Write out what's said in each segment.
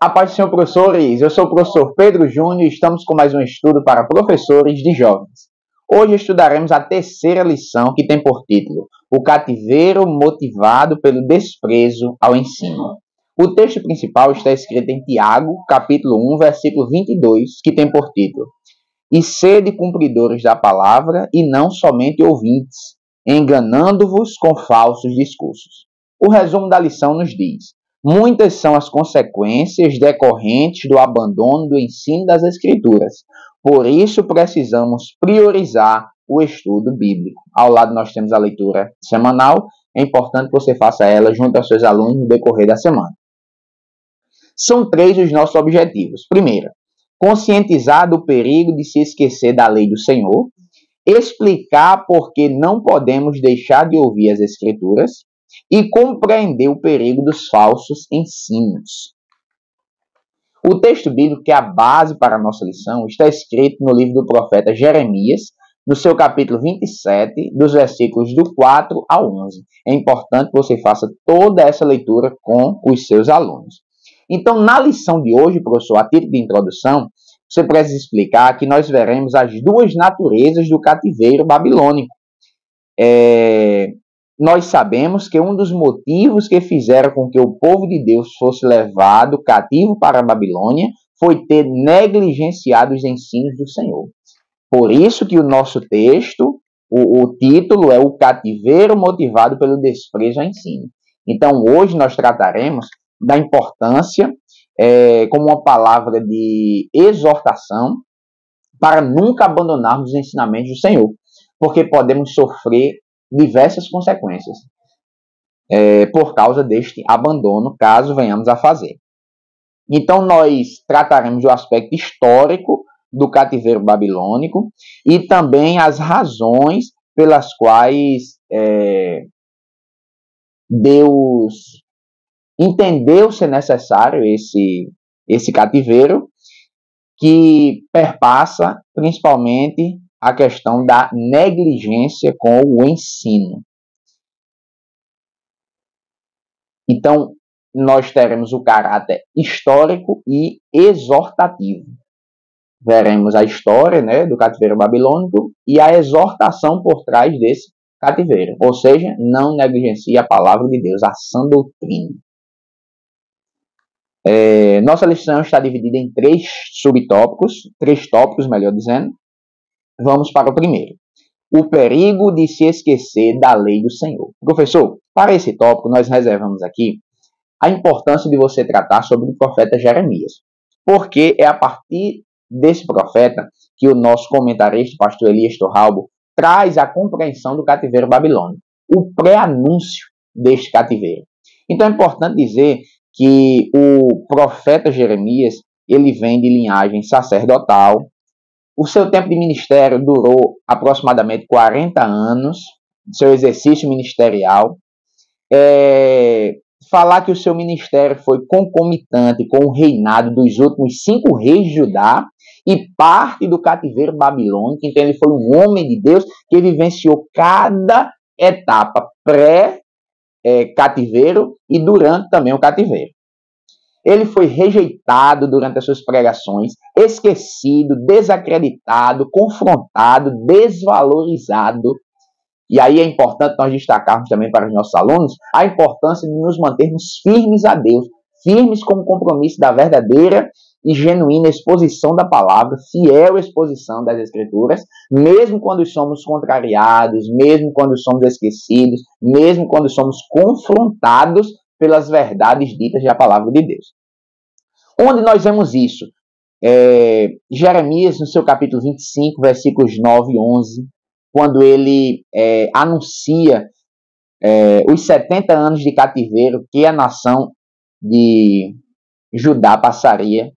A paz do Senhor, professores. Eu sou o professor Pedro Júnior e estamos com mais um estudo para professores de jovens. Hoje estudaremos a terceira lição, que tem por título O cativeiro motivado pelo desprezo ao ensino. O texto principal está escrito em Tiago, capítulo 1, versículo 22, que tem por título E sede cumpridores da palavra e não somente ouvintes, enganando-vos com falsos discursos. O resumo da lição nos diz: muitas são as consequências decorrentes do abandono do ensino das Escrituras. Por isso, precisamos priorizar o estudo bíblico. Ao lado, nós temos a leitura semanal. É importante que você faça ela junto aos seus alunos no decorrer da semana. São 3 os nossos objetivos. Primeiro, conscientizar do perigo de se esquecer da lei do Senhor, explicar por que não podemos deixar de ouvir as Escrituras e compreender o perigo dos falsos ensinos. O texto bíblico, que é a base para a nossa lição, está escrito no livro do profeta Jeremias, no seu capítulo 27, dos versículos do 4 ao 11. É importante que você faça toda essa leitura com os seus alunos. Então, na lição de hoje, professor, a título de introdução, você precisa explicar que nós veremos as duas naturezas do cativeiro babilônico. Nós sabemos que um dos motivos que fizeram com que o povo de Deus fosse levado cativo para a Babilônia foi ter negligenciado os ensinos do Senhor. Por isso que o nosso texto, o título é O Cativeiro Motivado pelo Desprezo ao Ensino. Então, hoje nós trataremos da importância, como uma palavra de exortação, para nunca abandonarmos os ensinamentos do Senhor, porque podemos sofrer diversas consequências por causa deste abandono, caso venhamos a fazer. Então, nós trataremos do aspecto histórico do cativeiro babilônico e também as razões pelas quais Deus entendeu ser necessário esse cativeiro, que perpassa principalmente a questão da negligência com o ensino. Então, nós teremos o caráter histórico e exortativo. Veremos a história, do cativeiro babilônico e a exortação por trás desse cativeiro. Ou seja, não negligencie a palavra de Deus, a sã doutrina. Nossa lição está dividida em 3 subtópicos, 3 tópicos, melhor dizendo. Vamos para o primeiro. O perigo de se esquecer da lei do Senhor. Professor, para esse tópico, nós reservamos aqui a importância de você tratar sobre o profeta Jeremias. Porque é a partir desse profeta que o nosso comentarista, pastor Elias Torralbo, traz a compreensão do cativeiro babilônico, o pré-anúncio deste cativeiro. Então é importante dizer que o profeta Jeremias, ele vem de linhagem sacerdotal. O seu tempo de ministério durou aproximadamente 40 anos, seu exercício ministerial. Falar que o seu ministério foi concomitante com o reinado dos últimos 5 reis de Judá e parte do cativeiro babilônico. Então ele foi um homem de Deus que vivenciou cada etapa pré-cativeiro e durante também o cativeiro. Ele foi rejeitado durante as suas pregações, esquecido, desacreditado, confrontado, desvalorizado. E aí é importante nós destacarmos também para os nossos alunos a importância de nos mantermos firmes a Deus, firmes com o compromisso da verdadeira e genuína exposição da palavra, fiel exposição das Escrituras, mesmo quando somos contrariados, mesmo quando somos esquecidos, mesmo quando somos confrontados pelas verdades ditas da palavra de Deus. Onde nós vemos isso? Jeremias, no seu capítulo 25, versículos 9 e 11, quando ele anuncia os 70 anos de cativeiro que a nação de Judá passaria,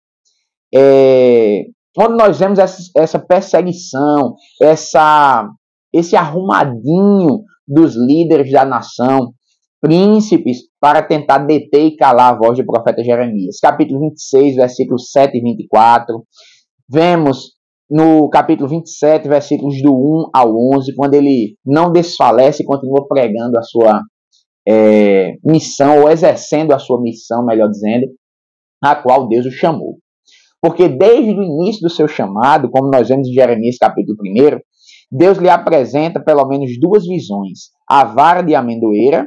onde nós vemos essa perseguição, esse arrumadinho dos líderes da nação, príncipes, para tentar deter e calar a voz do profeta Jeremias. Capítulo 26, versículos 7 e 24. Vemos no capítulo 27, versículos do 1 ao 11, quando ele não desfalece e continua pregando a sua missão, ou exercendo a sua missão, melhor dizendo, a qual Deus o chamou. Porque desde o início do seu chamado, como nós vemos em Jeremias capítulo 1, Deus lhe apresenta pelo menos duas visões: a vara de amendoeira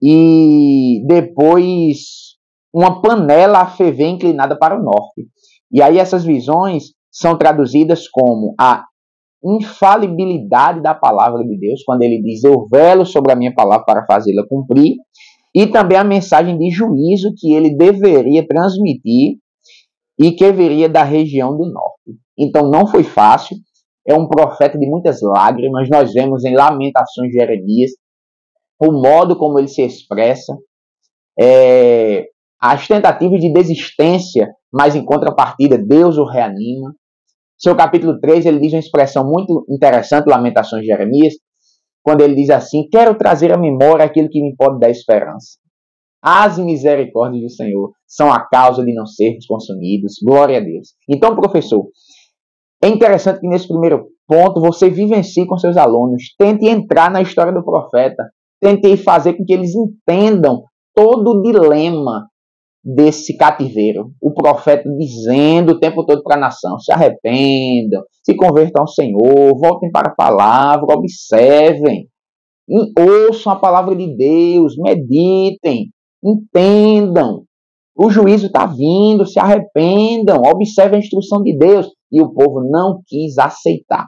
e depois uma panela a ferver inclinada para o norte. E aí essas visões são traduzidas como a infalibilidade da palavra de Deus, quando ele diz: eu velo sobre a minha palavra para fazê-la cumprir, e também a mensagem de juízo que ele deveria transmitir e que viria da região do norte. Então não foi fácil, é um profeta de muitas lágrimas. Nós vemos em Lamentações de Jeremias o modo como ele se expressa, as tentativas de desistência, mas em contrapartida Deus o reanima. Seu capítulo 3, ele diz uma expressão muito interessante, Lamentações de Jeremias, quando ele diz assim: quero trazer à memória aquilo que me pode dar esperança. As misericórdias do Senhor são a causa de não sermos consumidos. Glória a Deus. Então, professor, é interessante que nesse primeiro ponto você vivencie com seus alunos, tente entrar na história do profeta, tente fazer com que eles entendam todo o dilema desse cativeiro. O profeta dizendo o tempo todo para a nação: se arrependam, se convertam ao Senhor, voltem para a palavra, observem, ouçam a palavra de Deus, meditem, entendam. O juízo está vindo, se arrependam, observem a instrução de Deus. E o povo não quis aceitar.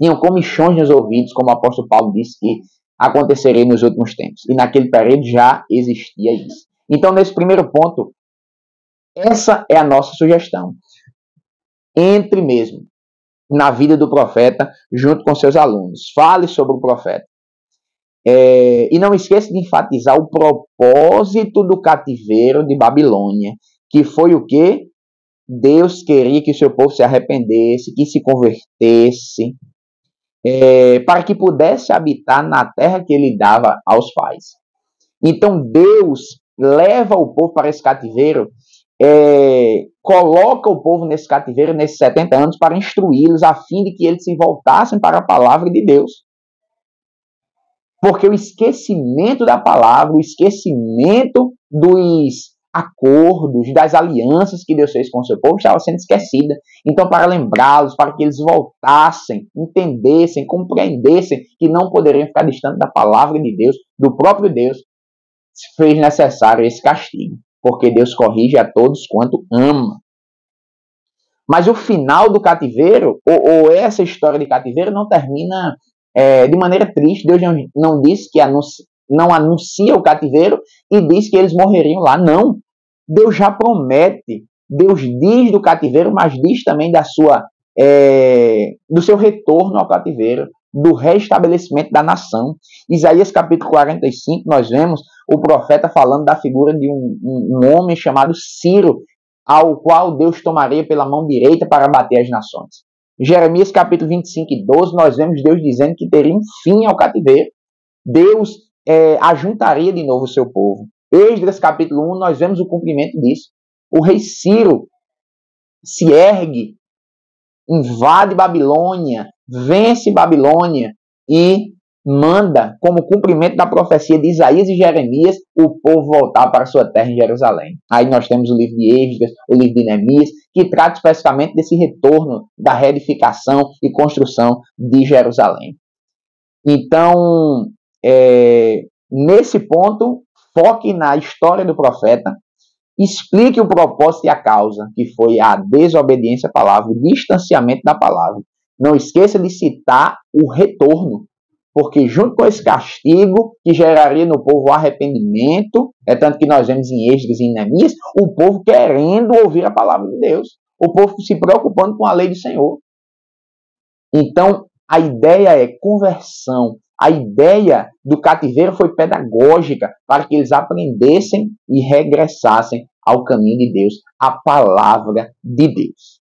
Tinham comichões nos ouvidos, como o apóstolo Paulo disse que aconteceria nos últimos tempos. E naquele período já existia isso. Então, nesse primeiro ponto, essa é a nossa sugestão. Entre mesmo na vida do profeta junto com seus alunos. Fale sobre o profeta. E não esqueça de enfatizar o propósito do cativeiro de Babilônia, que foi o quê? Deus queria que o seu povo se arrependesse, que se convertesse, para que pudesse habitar na terra que ele dava aos pais. Então Deus leva o povo para esse cativeiro, coloca o povo nesse cativeiro, nesses 70 anos, para instruí-los, a fim de que eles se voltassem para a palavra de Deus. Porque o esquecimento da palavra, o esquecimento dos acordos, das alianças que Deus fez com o seu povo, estava sendo esquecida. Então, para lembrá-los, para que eles voltassem, entendessem, compreendessem que não poderiam ficar distantes da palavra de Deus, do próprio Deus, fez necessário esse castigo. Porque Deus corrige a todos quanto ama. Mas o final do cativeiro, ou essa história de cativeiro, não termina de maneira triste. Deus não disse que não anuncia o cativeiro e diz que eles morreriam lá. Não. Deus já promete. Deus diz do cativeiro, mas diz também do seu retorno ao cativeiro, do restabelecimento da nação. Isaías capítulo 45, nós vemos o profeta falando da figura de um homem chamado Ciro, ao qual Deus tomaria pela mão direita para bater as nações. Jeremias capítulo 25 e 12, nós vemos Deus dizendo que teria um fim ao cativeiro. Deus ajuntaria de novo o seu povo. Esdras capítulo 1, nós vemos o cumprimento disso. O rei Ciro se ergue, invade Babilônia, vence Babilônia e manda, como cumprimento da profecia de Isaías e Jeremias, o povo voltar para sua terra em Jerusalém. Aí nós temos o livro de Esdras, o livro de Neemias, que trata especificamente desse retorno da reedificação e construção de Jerusalém. Então, nesse ponto, foque na história do profeta, explique o propósito e a causa, que foi a desobediência à palavra, o distanciamento da palavra. Não esqueça de citar o retorno, porque junto com esse castigo, que geraria no povo arrependimento, tanto que nós vemos em Esdras e em Neemias, o povo querendo ouvir a palavra de Deus, o povo se preocupando com a lei do Senhor. Então, a ideia é conversão. A ideia do cativeiro foi pedagógica, para que eles aprendessem e regressassem ao caminho de Deus, à palavra de Deus.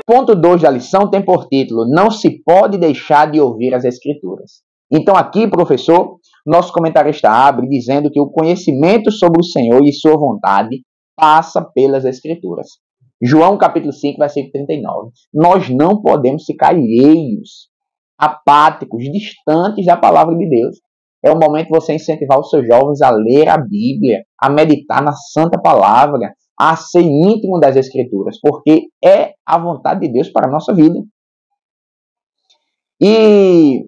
Ponto 2 da lição tem por título: não se pode deixar de ouvir as Escrituras. Então aqui, professor, nosso comentarista abre dizendo que o conhecimento sobre o Senhor e sua vontade passa pelas Escrituras. João capítulo 5, versículo 39. Nós não podemos ficar alheios, apáticos, distantes da palavra de Deus. É o momento de você incentivar os seus jovens a ler a Bíblia, a meditar na Santa Palavra, a ser íntimo das Escrituras, porque é a vontade de Deus para a nossa vida. E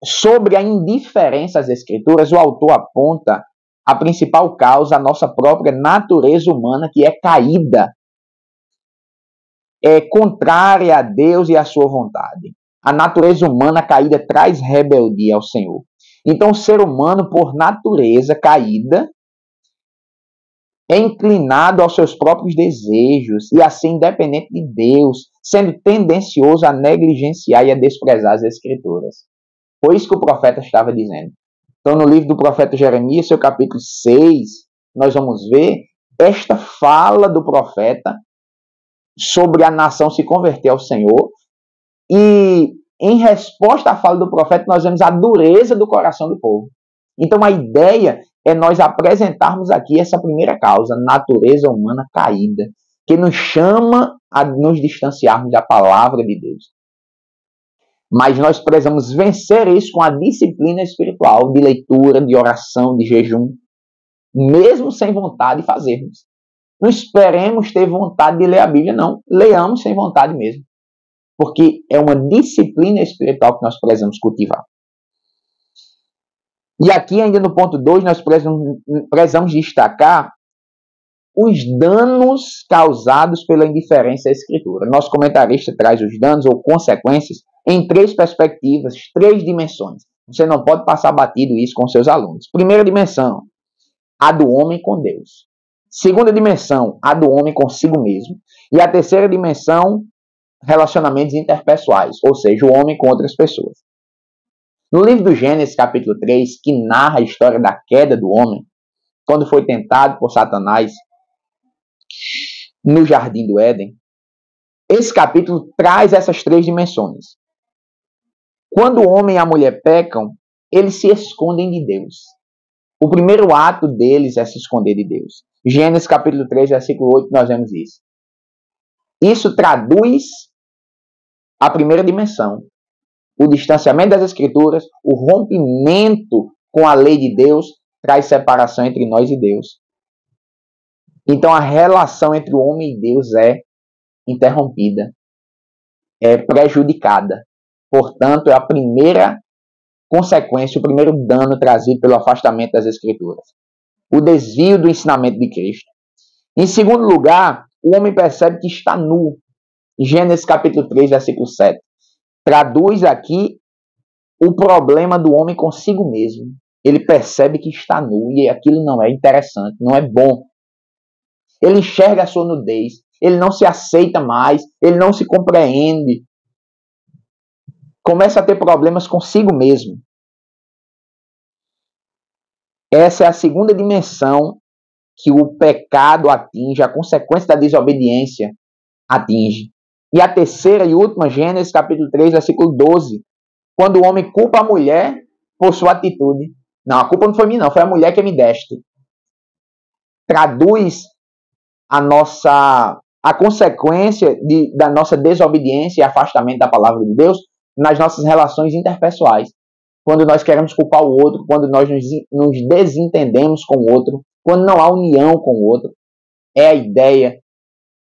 sobre a indiferença às Escrituras, o autor aponta a principal causa, a nossa própria natureza humana, que é caída, é contrária a Deus e à sua vontade. A natureza humana caída traz rebeldia ao Senhor. Então, o ser humano, por natureza caída, é inclinado aos seus próprios desejos e, assim, independente de Deus, sendo tendencioso a negligenciar e a desprezar as Escrituras. Foi isso que o profeta estava dizendo. Então, no livro do profeta Jeremias, seu capítulo 6, nós vamos ver esta fala do profeta sobre a nação se converter ao Senhor. E, em resposta à fala do profeta, nós vemos a dureza do coração do povo. Então, a ideia é nós apresentarmos aqui essa primeira causa, natureza humana caída, que nos chama a nos distanciarmos da palavra de Deus. Mas nós precisamos vencer isso com a disciplina espiritual de leitura, de oração, de jejum, mesmo sem vontade de fazermos. Não esperemos ter vontade de ler a Bíblia, não. Leamos sem vontade mesmo. Porque é uma disciplina espiritual que nós precisamos cultivar. E aqui, ainda no ponto 2, nós precisamos destacar os danos causados pela indiferença à Escritura. Nosso comentarista traz os danos ou consequências em 3 perspectivas, 3 dimensões. Você não pode passar batido isso com seus alunos. Primeira dimensão, a do homem com Deus. Segunda dimensão, a do homem consigo mesmo. E a terceira dimensão, relacionamentos interpessoais, ou seja, o homem com outras pessoas. No livro do Gênesis, capítulo 3, que narra a história da queda do homem, quando foi tentado por Satanás no Jardim do Éden, esse capítulo traz essas 3 dimensões. Quando o homem e a mulher pecam, eles se escondem de Deus. O primeiro ato deles é se esconder de Deus. Gênesis capítulo 3, versículo 8, nós vemos isso. Isso traduz a primeira dimensão. O distanciamento das Escrituras, o rompimento com a lei de Deus, traz separação entre nós e Deus. Então a relação entre o homem e Deus é interrompida, é prejudicada. Portanto, é a primeira consequência, o primeiro dano trazido pelo afastamento das Escrituras. O desvio do ensinamento de Cristo. Em segundo lugar, o homem percebe que está nu. Gênesis capítulo 3, versículo 7. Traduz aqui o problema do homem consigo mesmo. Ele percebe que está nu e aquilo não é interessante, não é bom. Ele enxerga a sua nudez, ele não se aceita mais, ele não se compreende. Começa a ter problemas consigo mesmo. Essa é a segunda dimensão que o pecado atinge, a consequência da desobediência atinge. E a terceira e última, Gênesis capítulo 3, versículo 12, quando o homem culpa a mulher por sua atitude. Não, a culpa não foi minha, não, foi a mulher que me deste. Traduz a consequência da nossa desobediência e afastamento da palavra de Deus nas nossas relações interpessoais. Quando nós queremos culpar o outro, quando nós nos desentendemos com o outro, quando não há união com o outro, é a ideia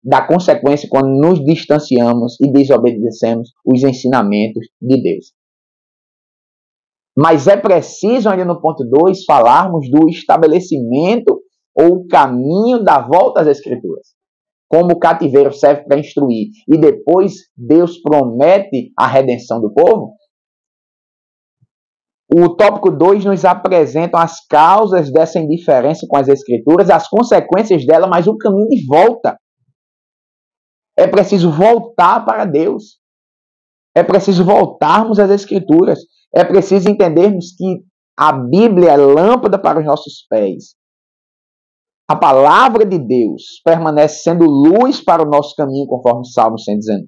da consequência quando nos distanciamos e desobedecemos os ensinamentos de Deus. Mas é preciso, ainda no ponto 2, falarmos do estabelecimento ou o caminho da volta às Escrituras. Como o cativeiro serve para instruir e depois Deus promete a redenção do povo, o tópico 2 nos apresenta as causas dessa indiferença com as Escrituras, as consequências dela, mas o caminho de volta. É preciso voltar para Deus. É preciso voltarmos às Escrituras. É preciso entendermos que a Bíblia é lâmpada para os nossos pés. A palavra de Deus permanece sendo luz para o nosso caminho, conforme o Salmo 119.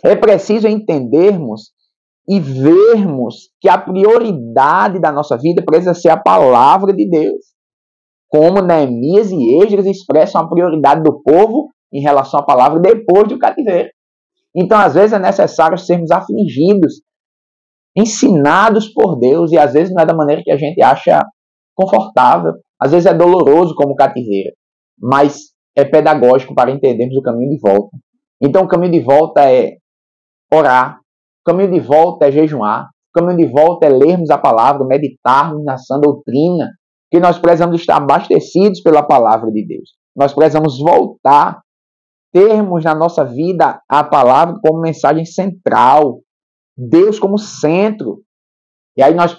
É preciso entendermos e vermos que a prioridade da nossa vida precisa ser a palavra de Deus. Como Neemias e Esdras expressam a prioridade do povo em relação à palavra depois do cativeiro. Então, às vezes, é necessário sermos afligidos ensinados por Deus, e às vezes não é da maneira que a gente acha confortável, às vezes é doloroso como cativeiro, mas é pedagógico para entendermos o caminho de volta. Então o caminho de volta é orar, o caminho de volta é jejuar, o caminho de volta é lermos a palavra, meditarmos na sã doutrina, que nós precisamos estar abastecidos pela palavra de Deus. Nós precisamos voltar, termos na nossa vida a palavra como mensagem central, Deus como centro. E aí nós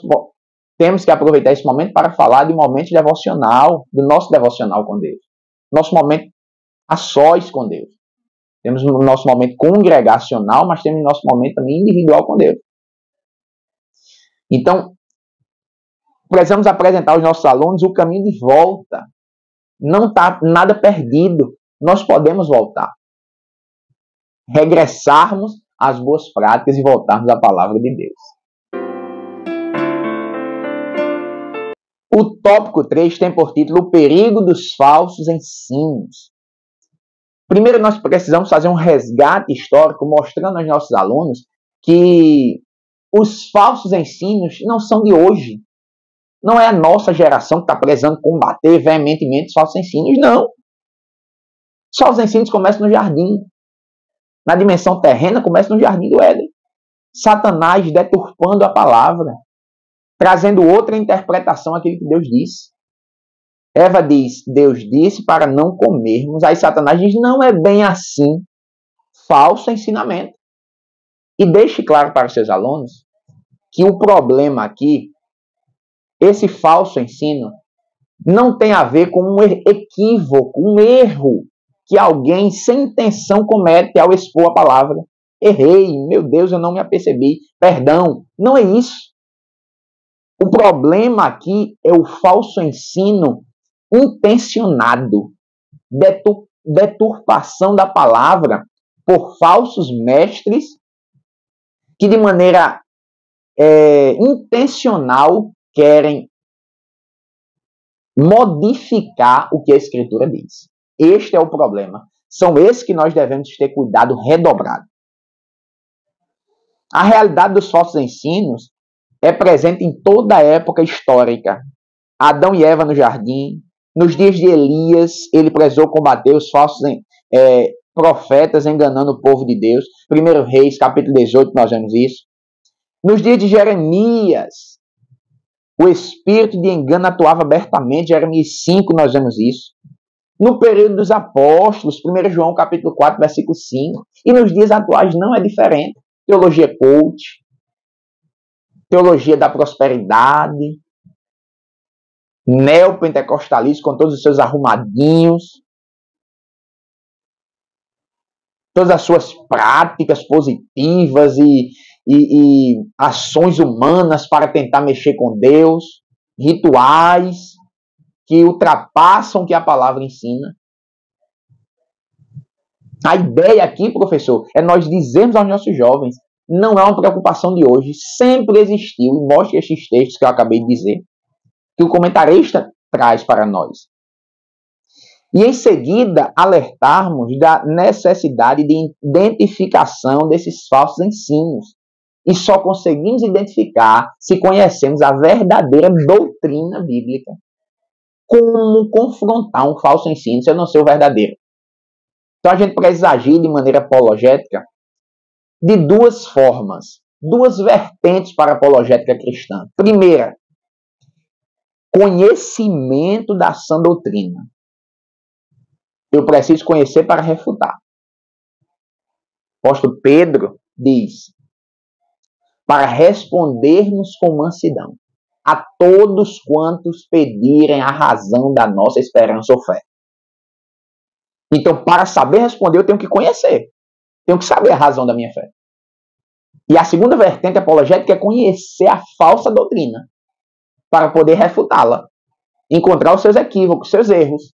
temos que aproveitar esse momento para falar de um momento devocional, do nosso devocional com Deus. Nosso momento a sós com Deus. Temos o nosso momento congregacional, mas temos o nosso momento também individual com Deus. Então, precisamos apresentar aos nossos alunos o caminho de volta. Não está nada perdido. Nós podemos voltar. Regressarmos às boas práticas e voltarmos à palavra de Deus. O tópico 3 tem por título o perigo dos falsos ensinos. Primeiro, nós precisamos fazer um resgate histórico mostrando aos nossos alunos que os falsos ensinos não são de hoje. Não é a nossa geração que está precisando combater veementemente os falsos ensinos, não. Os falsos ensinos começam no jardim. Na dimensão terrena, começa no jardim do Éden. Satanás deturpando a palavra, trazendo outra interpretação àquilo que Deus disse. Eva diz, Deus disse para não comermos. Aí Satanás diz, não é bem assim. Falso ensinamento. E deixe claro para os seus alunos que o problema aqui, esse falso ensino, não tem a ver com um equívoco, um erro que alguém sem intenção comete ao expor a palavra. Errei, meu Deus, eu não me apercebi, perdão. Não é isso. O problema aqui é o falso ensino intencionado, deturpação da palavra por falsos mestres que de maneira intencional querem modificar o que a Escritura diz. Este é o problema. São esses que nós devemos ter cuidado redobrado. A realidade dos falsos ensinos é presente em toda a época histórica. Adão e Eva no jardim, nos dias de Elias, ele precisou combater os falsos profetas enganando o povo de Deus. 1 Reis, capítulo 18, nós vemos isso. Nos dias de Jeremias, o espírito de engano atuava abertamente. Jeremias 5, nós vemos isso. No período dos apóstolos, 1 João capítulo 4, versículo 5. E nos dias atuais não é diferente. Teologia coach, teologia da prosperidade, neopentecostalismo com todos os seus arrumadinhos, todas as suas práticas positivas e ações humanas para tentar mexer com Deus, rituais que ultrapassam o que a palavra ensina. A ideia aqui, professor, é nós dizermos aos nossos jovens, não é uma preocupação de hoje, sempre existiu, e mostre estes textos que eu acabei de dizer, que o comentarista traz para nós. E em seguida, alertarmos da necessidade de identificação desses falsos ensinos. E só conseguimos identificar se conhecemos a verdadeira doutrina bíblica. Como confrontar um falso ensino se eu não sei o verdadeiro? Então a gente precisa agir de maneira apologética de duas formas, duas vertentes para a apologética cristã. Primeira, conhecimento da sã doutrina. Eu preciso conhecer para refutar. O apóstolo Pedro diz, para respondermos com mansidão a todos quantos pedirem a razão da nossa esperança ou fé. Então, para saber responder, eu tenho que conhecer. Tenho que saber a razão da minha fé. E a segunda vertente apologética é conhecer a falsa doutrina para poder refutá-la. Encontrar os seus equívocos, os seus erros.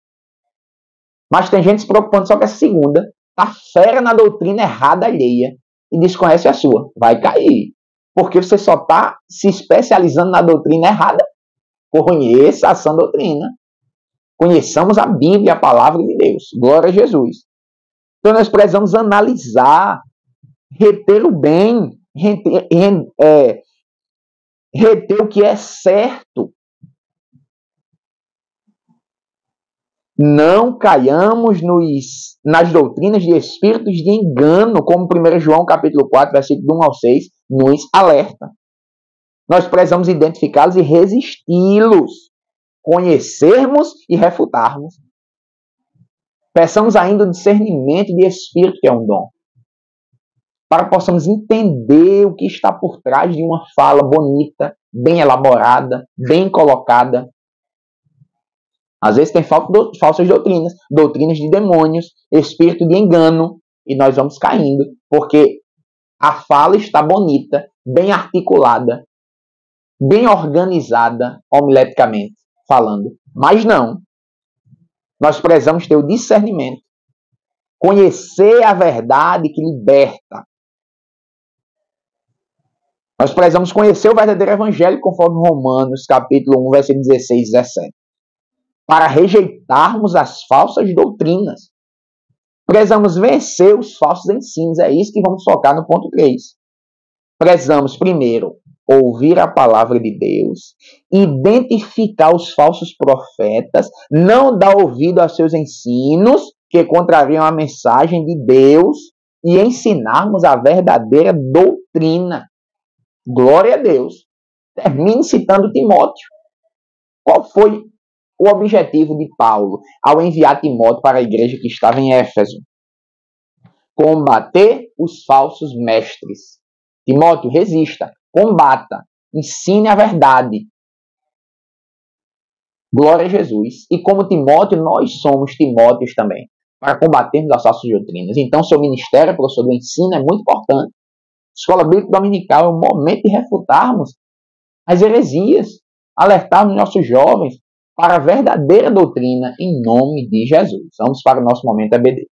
Mas tem gente se preocupando só com essa segunda. Tá fera na doutrina errada alheia e desconhece a sua. Vai cair. Porque você só está se especializando na doutrina errada. Conheça a sã doutrina. Conheçamos a Bíblia, a palavra de Deus. Glória a Jesus. Então nós precisamos analisar, reter o bem, reter o que é certo. Não caiamos nas doutrinas de espíritos de engano, como 1 João capítulo 4, versículo 1 ao 6, nos alerta. Nós precisamos identificá-los e resisti-los, conhecermos e refutarmos. Peçamos ainda o discernimento de espírito, que é um dom, para que possamos entender o que está por trás de uma fala bonita, bem elaborada, bem colocada. Às vezes tem falsas doutrinas, doutrinas de demônios, espírito de engano, e nós vamos caindo, porque a fala está bonita, bem articulada, bem organizada, homileticamente falando. Mas não. Nós precisamos ter o discernimento, conhecer a verdade que liberta. Nós precisamos conhecer o verdadeiro evangelho, conforme Romanos capítulo 1, versículo 16 e 17. Para rejeitarmos as falsas doutrinas. Precisamos vencer os falsos ensinos. É isso que vamos focar no ponto 3. Precisamos, primeiro, ouvir a palavra de Deus, identificar os falsos profetas, não dar ouvido aos seus ensinos, que contrariam a mensagem de Deus, e ensinarmos a verdadeira doutrina. Glória a Deus. Termine citando Timóteo. Qual foi o objetivo de Paulo ao enviar Timóteo para a igreja que estava em Éfeso? Combater os falsos mestres. Timóteo, resista, combata, ensine a verdade. Glória a Jesus. E como Timóteo, nós somos Timóteos também, para combatermos as falsas doutrinas. Então, seu ministério, professor do ensino, é muito importante. Escola Bíblica Dominical é o momento de refutarmos as heresias, alertarmos nossos jovens para a verdadeira doutrina em nome de Jesus. Vamos para o nosso momento EBD.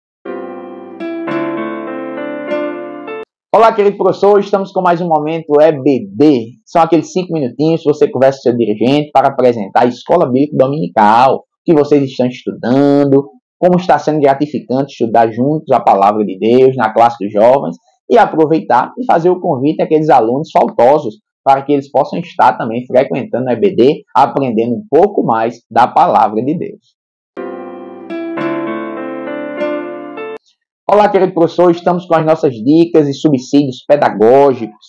Olá, querido professor, estamos com mais um momento EBD. São aqueles 5 minutinhos que você conversa com seu dirigente para apresentar a Escola Bíblica Dominical, que vocês estão estudando, como está sendo gratificante estudar juntos a palavra de Deus na classe dos jovens, e aproveitar e fazer o convite àqueles alunos faltosos para que eles possam estar também frequentando o EBD, aprendendo um pouco mais da palavra de Deus. Olá, querido professor, estamos com as nossas dicas e subsídios pedagógicos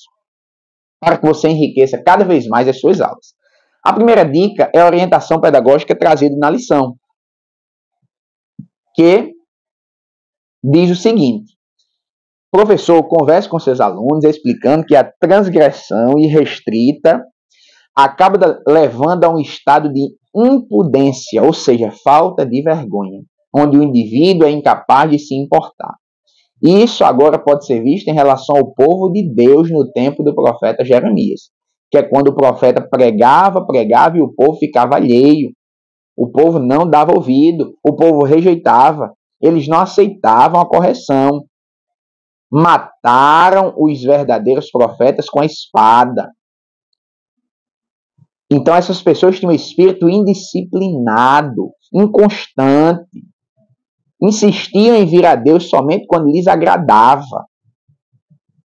para que você enriqueça cada vez mais as suas aulas. A primeira dica é a orientação pedagógica trazida na lição, que diz o seguinte: professor, converse com seus alunos explicando que a transgressão irrestrita acaba levando a um estado de impudência, ou seja, falta de vergonha, onde o indivíduo é incapaz de se importar. Isso agora pode ser visto em relação ao povo de Deus no tempo do profeta Jeremias, que é quando o profeta pregava e o povo ficava alheio. O povo não dava ouvido, o povo rejeitava, eles não aceitavam a correção. Mataram os verdadeiros profetas com a espada. Então essas pessoas tinham um espírito indisciplinado, inconstante. Insistiam em vir a Deus somente quando lhes agradava.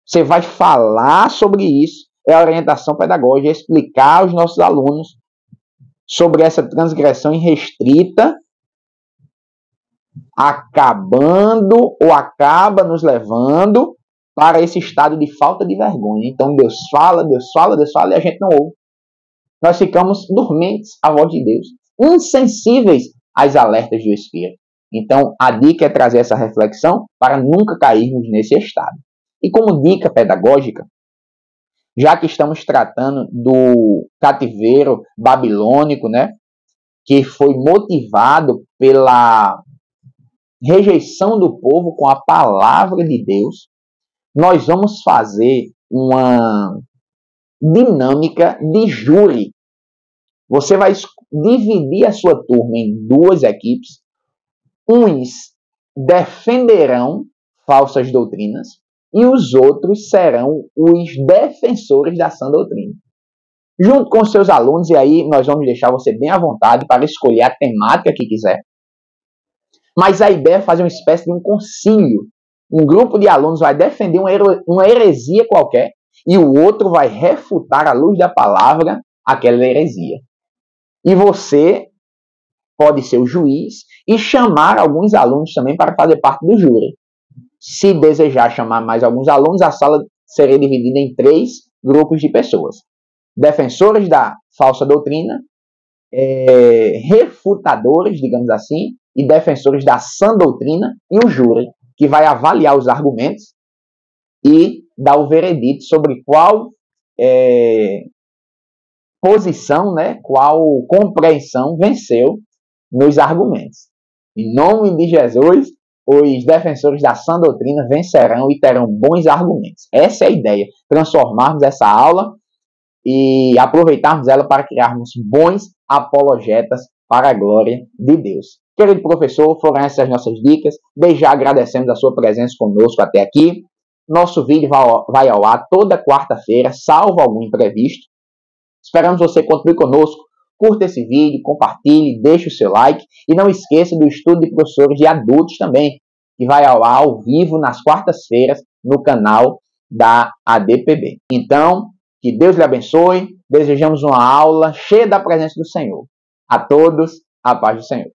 Você vai falar sobre isso, é a orientação pedagógica, é explicar aos nossos alunos sobre essa transgressão irrestrita, acabando ou acaba nos levando para esse estado de falta de vergonha. Então Deus fala e a gente não ouve. Nós ficamos dormentes à voz de Deus, insensíveis às alertas do Espírito. Então a dica é trazer essa reflexão para nunca cairmos nesse estado. E como dica pedagógica, já que estamos tratando do cativeiro babilônico, né, que foi motivado pela rejeição do povo com a palavra de Deus, nós vamos fazer uma dinâmica de júri. Você vai dividir a sua turma em 2 equipes. Uns defenderão falsas doutrinas e os outros serão os defensores da sã doutrina. Junto com os seus alunos, e aí nós vamos deixar você bem à vontade para escolher a temática que quiser. Mas a ideia é fazer uma espécie de um concílio. Um grupo de alunos vai defender uma heresia qualquer e o outro vai refutar à luz da palavra aquela heresia. E você pode ser o juiz e chamar alguns alunos também para fazer parte do júri. Se desejar chamar mais alguns alunos, a sala seria dividida em 3 grupos de pessoas. Defensores da falsa doutrina, refutadores, digamos assim, e defensores da sã doutrina, e o júri, que vai avaliar os argumentos e dar o veredito sobre qual posição, né, qual compreensão venceu nos argumentos. Em nome de Jesus, os defensores da sã doutrina vencerão e terão bons argumentos. Essa é a ideia, transformarmos essa aula e aproveitarmos ela para criarmos bons apologetas para a glória de Deus. Querido professor, foram essas as nossas dicas. Desde já agradecemos a sua presença conosco até aqui. Nosso vídeo vai ao ar toda quarta-feira, salvo algum imprevisto. Esperamos você continue conosco. Curta esse vídeo, compartilhe, deixe o seu like e não esqueça do estudo de professores de adultos também, que vai ao ar ao vivo nas quartas-feiras no canal da ADPB. Então, que Deus lhe abençoe. Desejamos uma aula cheia da presença do Senhor. A todos, a paz do Senhor.